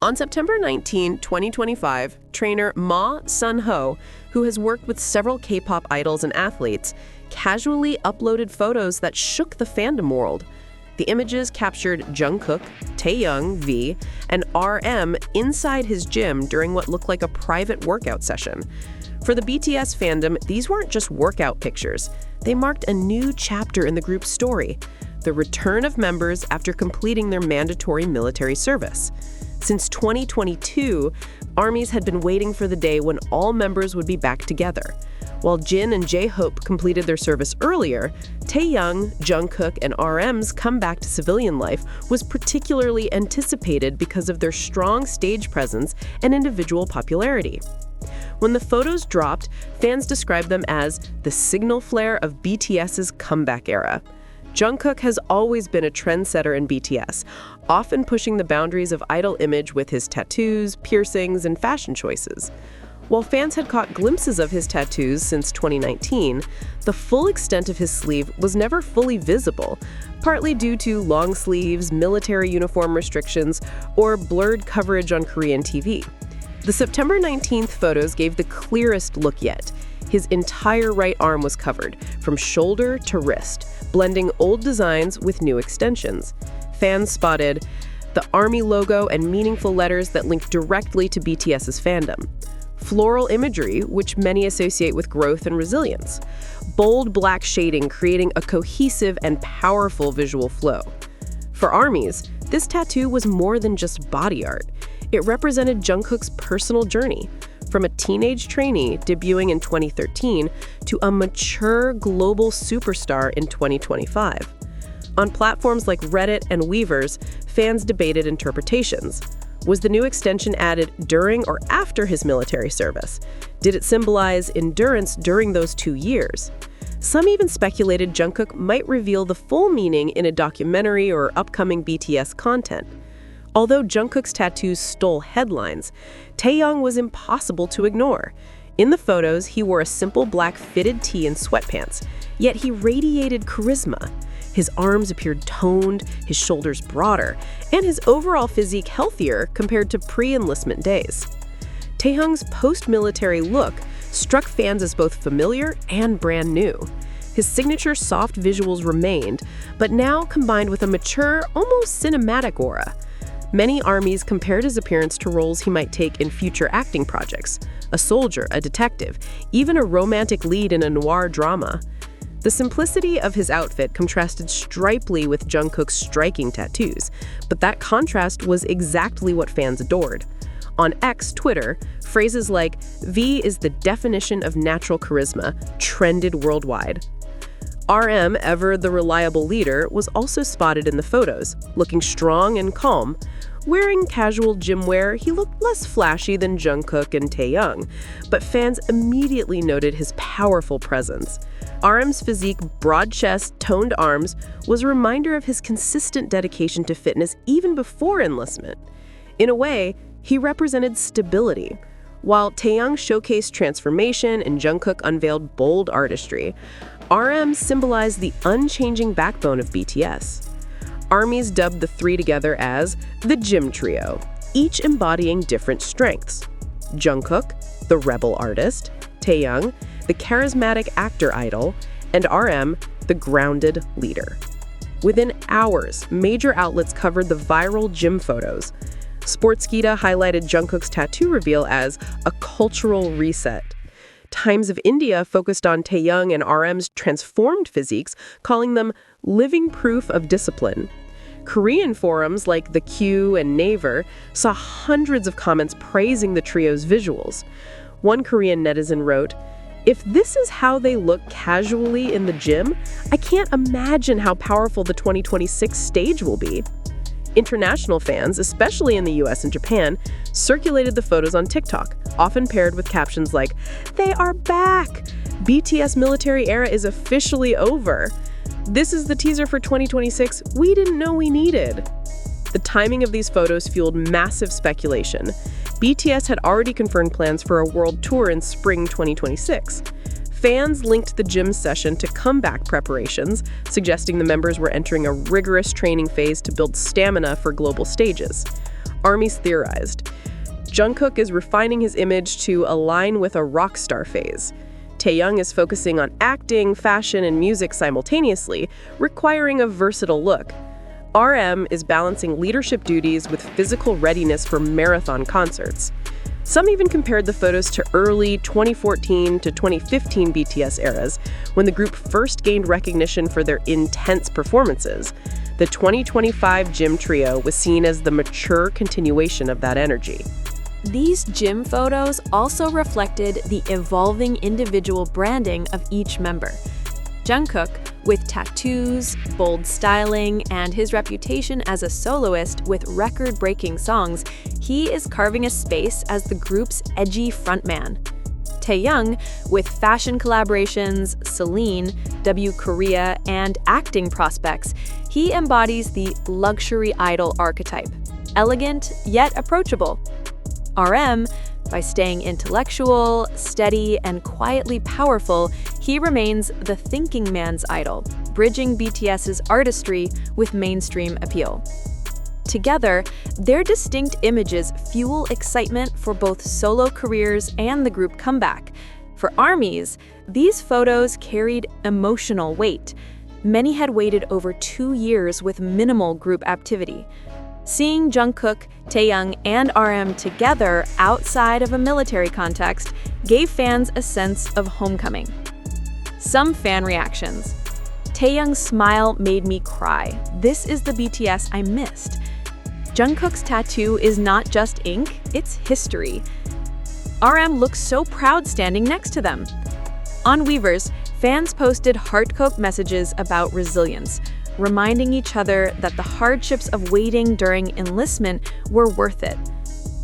On September 19, 2025, trainer Ma Sun-ho, who has worked with several K-pop idols and athletes, casually uploaded photos that shook the fandom world. The images captured Jungkook, Taehyung V, and RM inside his gym during what looked like a private workout session. For the BTS fandom, these weren't just workout pictures. They marked a new chapter in the group's story, the return of members after completing their mandatory military service. Since 2022, armies had been waiting for the day when all members would be back together. While Jin and J-Hope completed their service earlier, Taehyung, Jungkook, and RM's comeback to civilian life was particularly anticipated because of their strong stage presence and individual popularity. When the photos dropped, fans described them as the signal flare of BTS's comeback era. Jungkook has always been a trendsetter in BTS, often pushing the boundaries of idol image with his tattoos, piercings, and fashion choices. While fans had caught glimpses of his tattoos since 2019, the full extent of his sleeve was never fully visible, partly due to long sleeves, military uniform restrictions, or blurred coverage on Korean TV. The September 19th photos gave the clearest look yet. His entire right arm was covered, from shoulder to wrist, blending old designs with new extensions. Fans spotted the army logo and meaningful letters that link directly to BTS's fandom. Floral imagery, which many associate with growth and resilience. Bold black shading creating a cohesive and powerful visual flow. For armies, this tattoo was more than just body art. It represented Jungkook's personal journey, from a teenage trainee debuting in 2013 to a mature global superstar in 2025. On platforms like Reddit and Weverse, fans debated interpretations. Was the new extension added during or after his military service? Did it symbolize endurance during those 2 years? Some even speculated Jungkook might reveal the full meaning in a documentary or upcoming BTS content. Although Jungkook's tattoos stole headlines, Taehyung was impossible to ignore. In the photos, he wore a simple black fitted tee and sweatpants, yet he radiated charisma. His arms appeared toned, his shoulders broader, and his overall physique healthier compared to pre-enlistment days. Taehyung's post-military look struck fans as both familiar and brand new. His signature soft visuals remained, but now combined with a mature, almost cinematic aura. Many armies compared his appearance to roles he might take in future acting projects: a soldier, a detective, even a romantic lead in a noir drama. The simplicity of his outfit contrasted stripely with Jungkook's striking tattoos, but that contrast was exactly what fans adored. On X, Twitter, phrases like "V is the definition of natural charisma" trended worldwide. RM, ever the reliable leader, was also spotted in the photos, looking strong and calm. Wearing casual gym wear, he looked less flashy than Jungkook and Taehyung, but fans immediately noted his powerful presence. RM's physique, broad chest, toned arms, was a reminder of his consistent dedication to fitness even before enlistment. In a way, he represented stability. While Taehyung showcased transformation and Jungkook unveiled bold artistry, RM symbolized the unchanging backbone of BTS. Armies dubbed the three together as the Gym Trio, each embodying different strengths. Jungkook, the rebel artist, Taehyung, the charismatic actor idol, and RM, the grounded leader. Within hours, major outlets covered the viral gym photos. Sportskeeda highlighted Jungkook's tattoo reveal as a cultural reset. Times of India focused on Taehyung and RM's transformed physiques, calling them living proof of discipline. Korean forums like The Q and Naver saw hundreds of comments praising the trio's visuals. One Korean netizen wrote, "If this is how they look casually in the gym, I can't imagine how powerful the 2026 stage will be." International fans, especially in the US and Japan, circulated the photos on TikTok, often paired with captions like, "They are back! BTS military era is officially over. This is the teaser for 2026 we didn't know we needed." The timing of these photos fueled massive speculation. BTS had already confirmed plans for a world tour in spring 2026. Fans linked the gym session to comeback preparations, suggesting the members were entering a rigorous training phase to build stamina for global stages. ARMY's theorized. Jungkook is refining his image to align with a rock star phase. Taehyung is focusing on acting, fashion, and music simultaneously, requiring a versatile look. RM is balancing leadership duties with physical readiness for marathon concerts. Some even compared the photos to early 2014 to 2015 BTS eras, when the group first gained recognition for their intense performances. The 2025 gym trio was seen as the mature continuation of that energy. These gym photos also reflected the evolving individual branding of each member. Jungkook, with tattoos, bold styling, and his reputation as a soloist with record-breaking songs, he is carving a space as the group's edgy frontman. Taehyung, with fashion collaborations, Celine, W Korea, and acting prospects, he embodies the luxury idol archetype, elegant yet approachable. RM, by staying intellectual, steady, and quietly powerful, he remains the thinking man's idol, bridging BTS's artistry with mainstream appeal. Together, their distinct images fuel excitement for both solo careers and the group comeback. For ARMYs, these photos carried emotional weight. Many had waited over 2 years with minimal group activity. Seeing Jungkook, Taehyung, and RM together outside of a military context gave fans a sense of homecoming. Some fan reactions. Taehyung's smile made me cry. This is the BTS I missed. Jungkook's tattoo is not just ink, it's history. RM looks so proud standing next to them. On Weverse, fans posted heartfelt messages about resilience, reminding each other that the hardships of waiting during enlistment were worth it.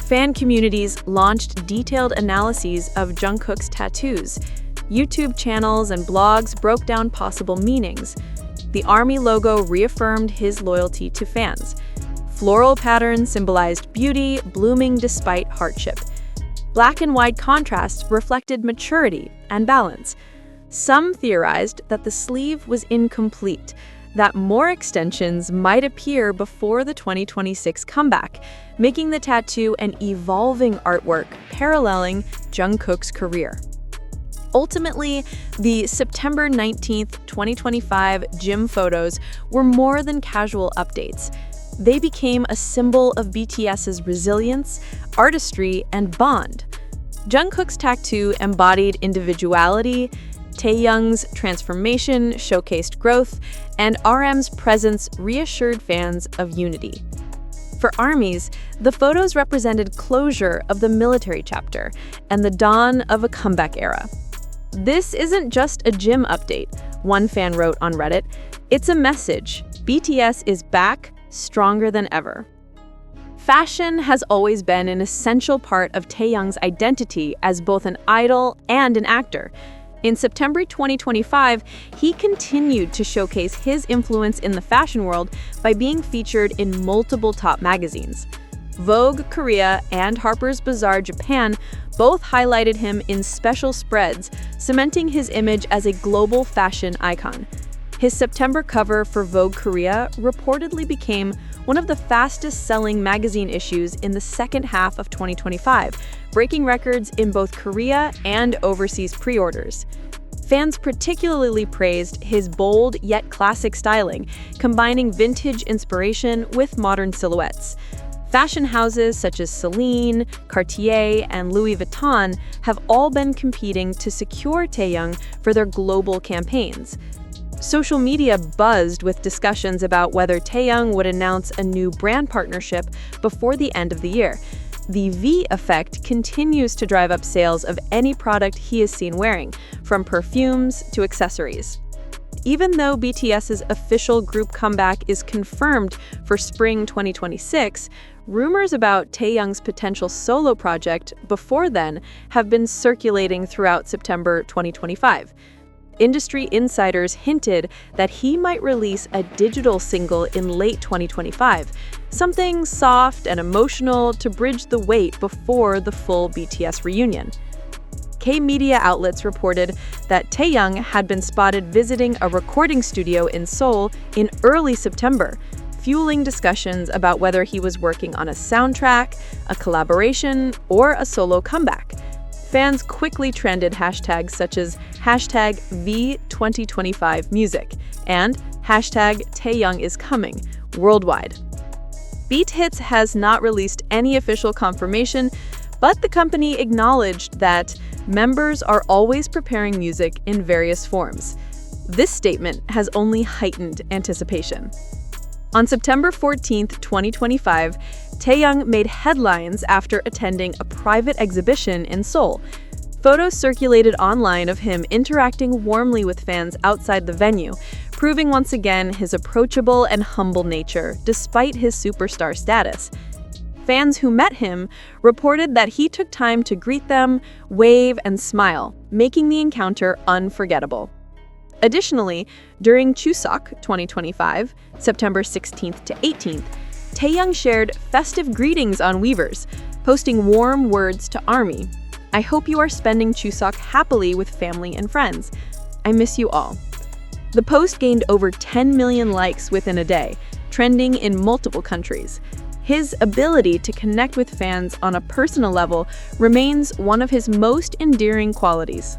Fan communities launched detailed analyses of Jungkook's tattoos. YouTube channels and blogs broke down possible meanings. The ARMY logo reaffirmed his loyalty to fans. Floral patterns symbolized beauty, blooming despite hardship. Black and white contrast reflected maturity and balance. Some theorized that the sleeve was incomplete, that more extensions might appear before the 2026 comeback, making the tattoo an evolving artwork paralleling Jungkook's career. Ultimately, the September 19, 2025 gym photos were more than casual updates. They became a symbol of BTS's resilience, artistry, and bond. Jungkook's tattoo embodied individuality, Taehyung's transformation showcased growth, and RM's presence reassured fans of unity. For ARMYs, the photos represented closure of the military chapter and the dawn of a comeback era. This isn't just a gym update, one fan wrote on Reddit. It's a message. BTS is back, stronger than ever. Fashion has always been an essential part of Taehyung's identity as both an idol and an actor. In September 2025, he continued to showcase his influence in the fashion world by being featured in multiple top magazines. Vogue Korea and Harper's Bazaar Japan both highlighted him in special spreads, cementing his image as a global fashion icon. His September cover for Vogue Korea reportedly became one of the fastest-selling magazine issues in the second half of 2025, breaking records in both Korea and overseas pre-orders. Fans particularly praised his bold yet classic styling, combining vintage inspiration with modern silhouettes. Fashion houses such as Celine, Cartier, and Louis Vuitton have all been competing to secure Taehyung for their global campaigns. Social media buzzed with discussions about whether Taehyung would announce a new brand partnership before the end of the year. The V effect continues to drive up sales of any product he is seen wearing, from perfumes to accessories. Even though BTS's official group comeback is confirmed for spring 2026, rumors about Taehyung's potential solo project before then have been circulating throughout September 2025. Industry insiders hinted that he might release a digital single in late 2025, something soft and emotional to bridge the wait before the full BTS reunion. K-media outlets reported that Taehyung had been spotted visiting a recording studio in Seoul in early September, fueling discussions about whether he was working on a soundtrack, a collaboration, or a solo comeback. Fans quickly trended hashtags such as hashtag V2025music and hashtag Taehyung is coming worldwide. Beat Hits has not released any official confirmation, but the company acknowledged that members are always preparing music in various forms. This statement has only heightened anticipation. On September 14, 2025, Taehyung made headlines after attending a private exhibition in Seoul. Photos circulated online of him interacting warmly with fans outside the venue, proving once again his approachable and humble nature despite his superstar status. Fans who met him reported that he took time to greet them, wave, and smile, making the encounter unforgettable. Additionally, during Chuseok 2025, September 16th to 18th, Taehyung shared festive greetings on Weverse, posting warm words to ARMY. "I hope you are spending Chuseok happily with family and friends. I miss you all." The post gained over 10 million likes within a day, trending in multiple countries. His ability to connect with fans on a personal level remains one of his most endearing qualities.